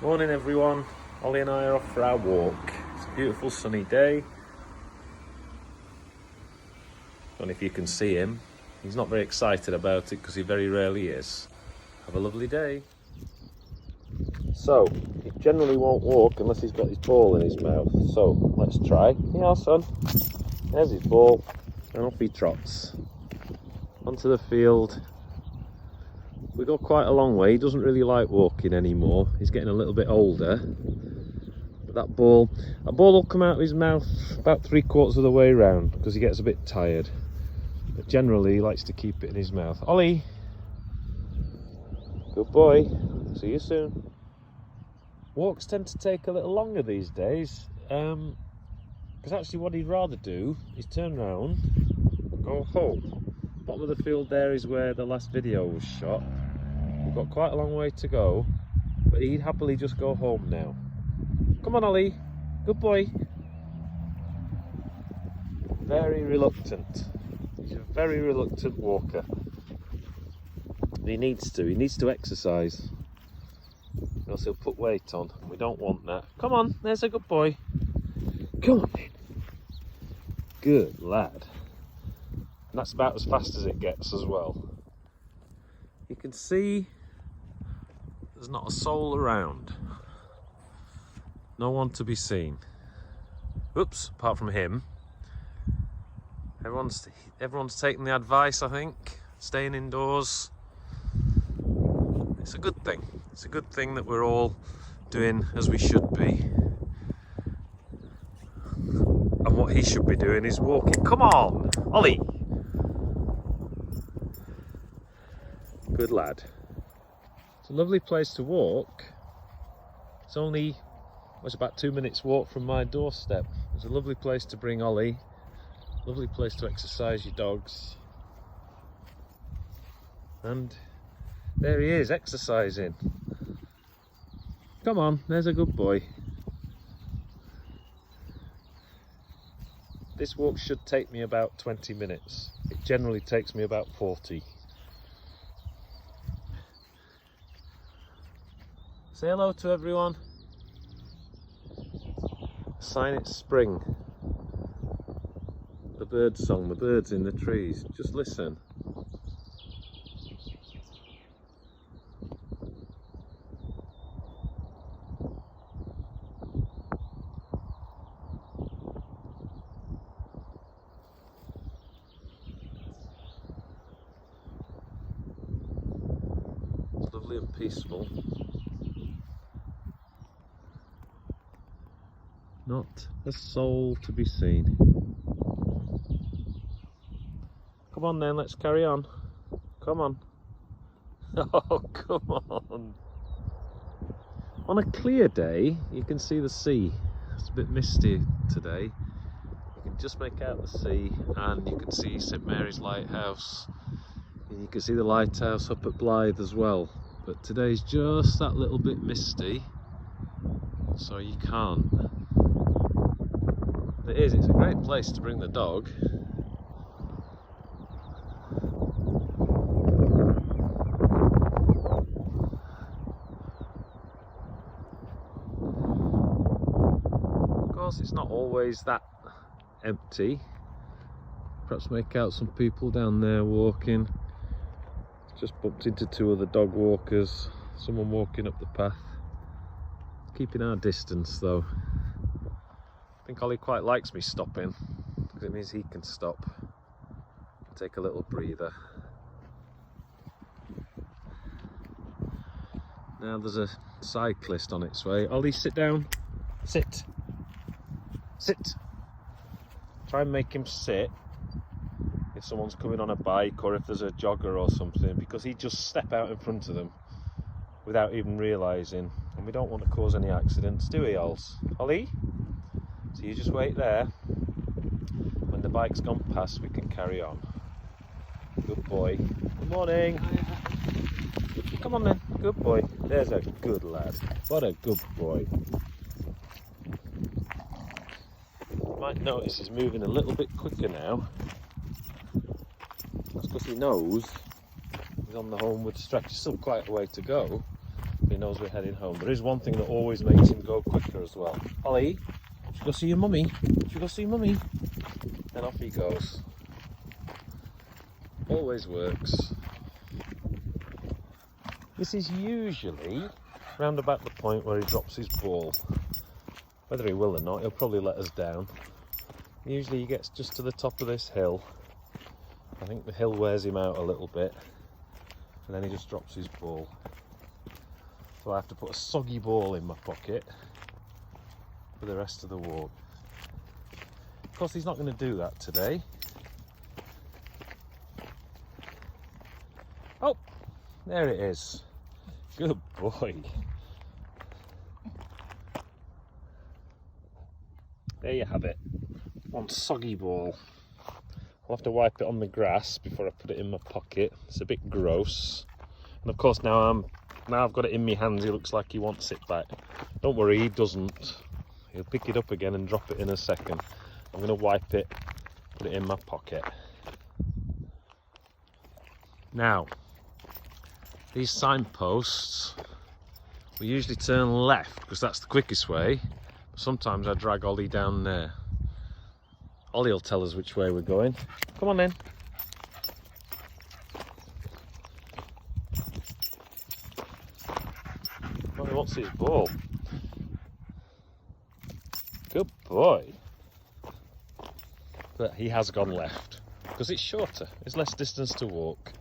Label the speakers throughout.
Speaker 1: Morning everyone, Ollie and I are off for our walk. It's a beautiful sunny day. Don't know if you can see him. He's not very excited about it because he very rarely is. Have a lovely day. So, he generally won't walk unless he's got his ball in his mouth. So, let's try. Yeah, son. There's his ball. And off he trots. Onto the field. We go quite a long way. He doesn't really like walking anymore. He's getting a little bit older. But that ball will come out of his mouth about 3/4 of the way round because he gets a bit tired. But generally he likes to keep it in his mouth. Ollie! Good boy. See you soon. Walks tend to take a little longer these days. Because actually what he'd rather do is turn around, go home. Bottom of the field there is where the last video was shot. We've got quite a long way to go, but he'd happily just go home now. Come on, Ollie. Good boy. Very reluctant. He's a very reluctant walker. He needs to exercise. Or else he'll put weight on. We don't want that. Come on, there's a good boy. Come on then. Good lad. And that's about as fast as it gets as well. You can see there's not a soul around. No one to be seen. Oops, apart from him. Everyone's taking the advice, I think. Staying indoors. It's a good thing. It's a good thing that we're all doing as we should be. And what he should be doing is walking. Come on, Ollie! Good lad. It's a lovely place to walk. It's about 2 minutes walk from my doorstep. It's a lovely place to bring Ollie. Lovely place to exercise your dogs. And there he is, exercising. Come on, there's a good boy. This walk should take me about 20 minutes. It generally takes me about 40. Say hello to everyone. A sign it's spring. The bird song, the birds in the trees. Just listen. It's lovely and peaceful. Not a soul to be seen. Come on then, let's carry on. Come on. Oh, come on. On a clear day, you can see the sea. It's a bit misty today. You can just make out the sea, and you can see St Mary's Lighthouse. And you can see the lighthouse up at Blythe as well. But today's just that little bit misty, so you can't. It's a great place to bring the dog. Of course, it's not always that empty. Perhaps make out some people down there walking. Just bumped into 2 other dog walkers. Someone walking up the path. Keeping our distance though. I think Ollie quite likes me stopping because it means he can stop and take a little breather. Now there's a cyclist on its way. Ollie, sit down. Sit. Sit. Try and make him sit if someone's coming on a bike or if there's a jogger or something, because he'd just step out in front of them without even realising, and we don't want to cause any accidents, do we, Ollie? So you just wait there. When the bike's gone past, we can carry on. Good boy. Good morning. Come on then. Good boy. There's a good lad. What a good boy. You might notice he's moving a little bit quicker now. That's because he knows he's on the homeward stretch. Still quite a way to go. But he knows we're heading home. There is one thing that always makes him go quicker as well. Ollie, should you go see your mummy? Should you go see mummy? And off he goes. Always works. This is usually round about the point where he drops his ball. Whether he will or not, he'll probably let us down. Usually he gets just to the top of this hill. I think the hill wears him out a little bit, and then he just drops his ball. So I have to put a soggy ball in my pocket for the rest of the walk. Of course, he's not going to do that today. Oh, there it is. Good boy. There you have it. One soggy ball. I'll have to wipe it on the grass before I put it in my pocket. It's a bit gross. And of course now I've got it in my hands, he looks like he wants it back. Don't worry, he doesn't. He'll pick it up again and drop it in a second. I'm going to wipe it, put it in my pocket. Now, these signposts, we usually turn left because that's the quickest way. Sometimes I drag Ollie down there. Ollie will tell us which way we're going. Come on then. Oh, he wants his ball. Good boy. But he has gone left because it's shorter. It's less distance to walk.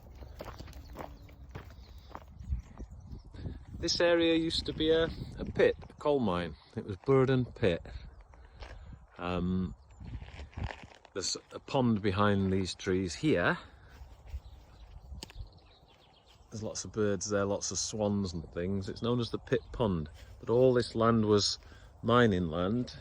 Speaker 1: This area used to be a pit, a coal mine. It was Burden Pit. There's a pond behind these trees here. There's lots of birds there, lots of swans and things. It's known as the Pit Pond. But all this land was mining land.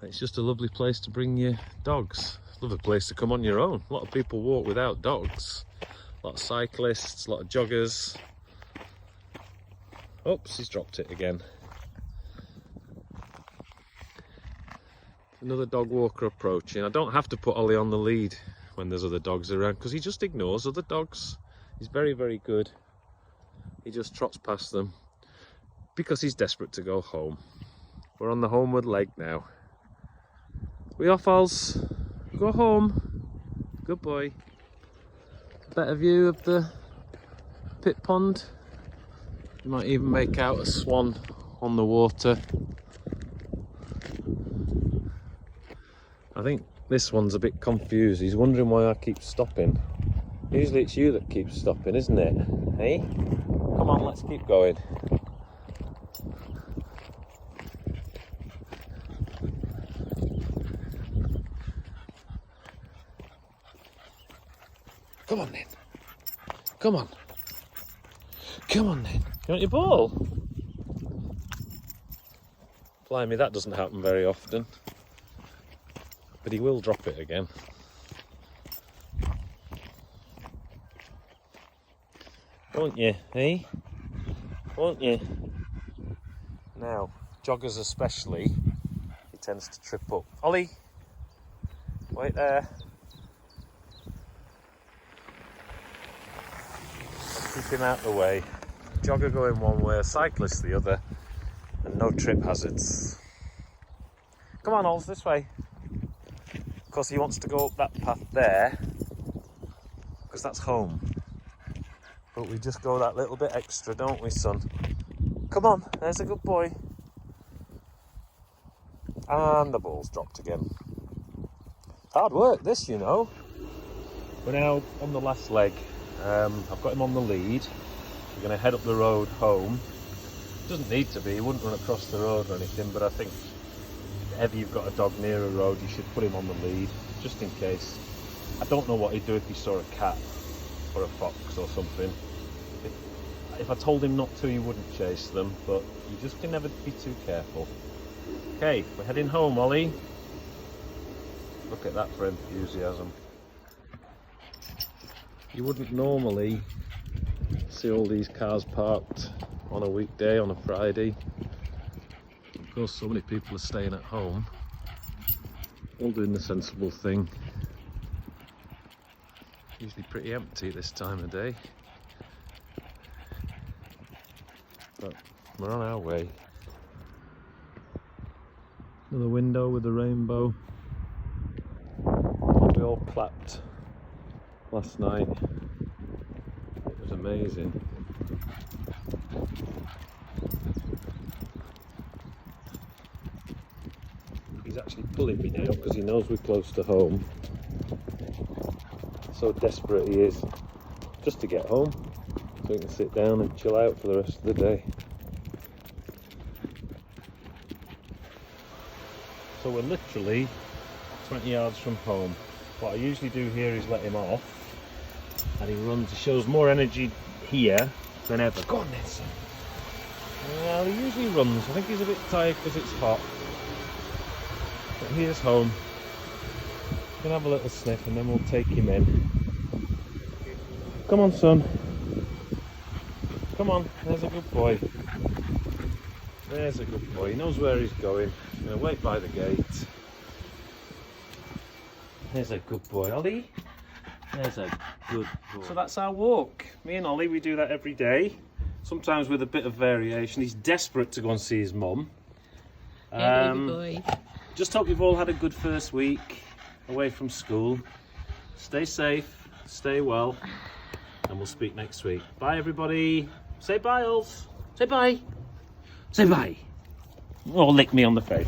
Speaker 1: It's just a lovely place to bring your dogs. It's a lovely place to come on your own. A lot of people walk without dogs. A lot of cyclists, a lot of joggers. Oops, he's dropped it again. Another dog walker approaching. I don't have to put Ollie on the lead when there's other dogs around because he just ignores other dogs. He's very, very good. He just trots past them because he's desperate to go home. We're on the homeward leg now. We off, Oz? Go home. Good boy. Better view of the pit pond. You might even make out a swan on the water. I think this one's a bit confused. He's wondering why I keep stopping. Usually it's you that keeps stopping, isn't it? Hey? Come on, let's keep going. Come on then. Come on. Come on then. You want your ball? Blimey, that doesn't happen very often. But he will drop it again. Won't you, eh? Won't you? Now, joggers especially, he tends to trip up. Ollie! Wait there. Keep him out of the way. Jogger going one way, a cyclist the other, and no trip hazards. Come on, Ols, this way. Of course, he wants to go up that path there, because that's home. But we just go that little bit extra, don't we, son? Come on, there's a good boy. And the ball's dropped again. Hard work, this, you know. We're now on the last leg. I've got him on the lead. We're going to head up the road home. Doesn't need to be, he wouldn't run across the road or anything, but I think if ever you've got a dog near a road, you should put him on the lead, just in case. I don't know what he'd do if he saw a cat or a fox or something. If I told him not to, he wouldn't chase them, but you just can never be too careful. Okay, we're heading home, Ollie. Look at that for enthusiasm. You wouldn't normally see all these cars parked on a weekday, on a Friday. Of course, so many people are staying at home, all doing the sensible thing. Usually pretty empty this time of day. but we're on our way. Another window with a rainbow. We all clapped last night. It was amazing. He's actually pulling me now because he knows we're close to home. So desperate he is just to get home so we can sit down and chill out for the rest of the day. So we're literally 20 yards from home. What I usually do here is let him off and he runs. He shows more energy here than ever. Go on then, son. Well, he usually runs. I think he's a bit tired because it's hot. But here's home. We'll have a little sniff and then we'll take him in. Come on, son. Come on, there's a good boy. There's a good boy. He knows where he's going. He's going to wait by the gate. There's a good boy, Ollie. There's a good boy. So that's our walk. Me and Ollie, we do that every day. Sometimes with a bit of variation. He's desperate to go and see his mum.
Speaker 2: Hey, baby boy.
Speaker 1: Just hope you've all had a good first week away from school. Stay safe, stay well, and we'll speak next week. Bye, everybody. Say bye, Ulf. Say bye. Say bye. Or lick me on the face.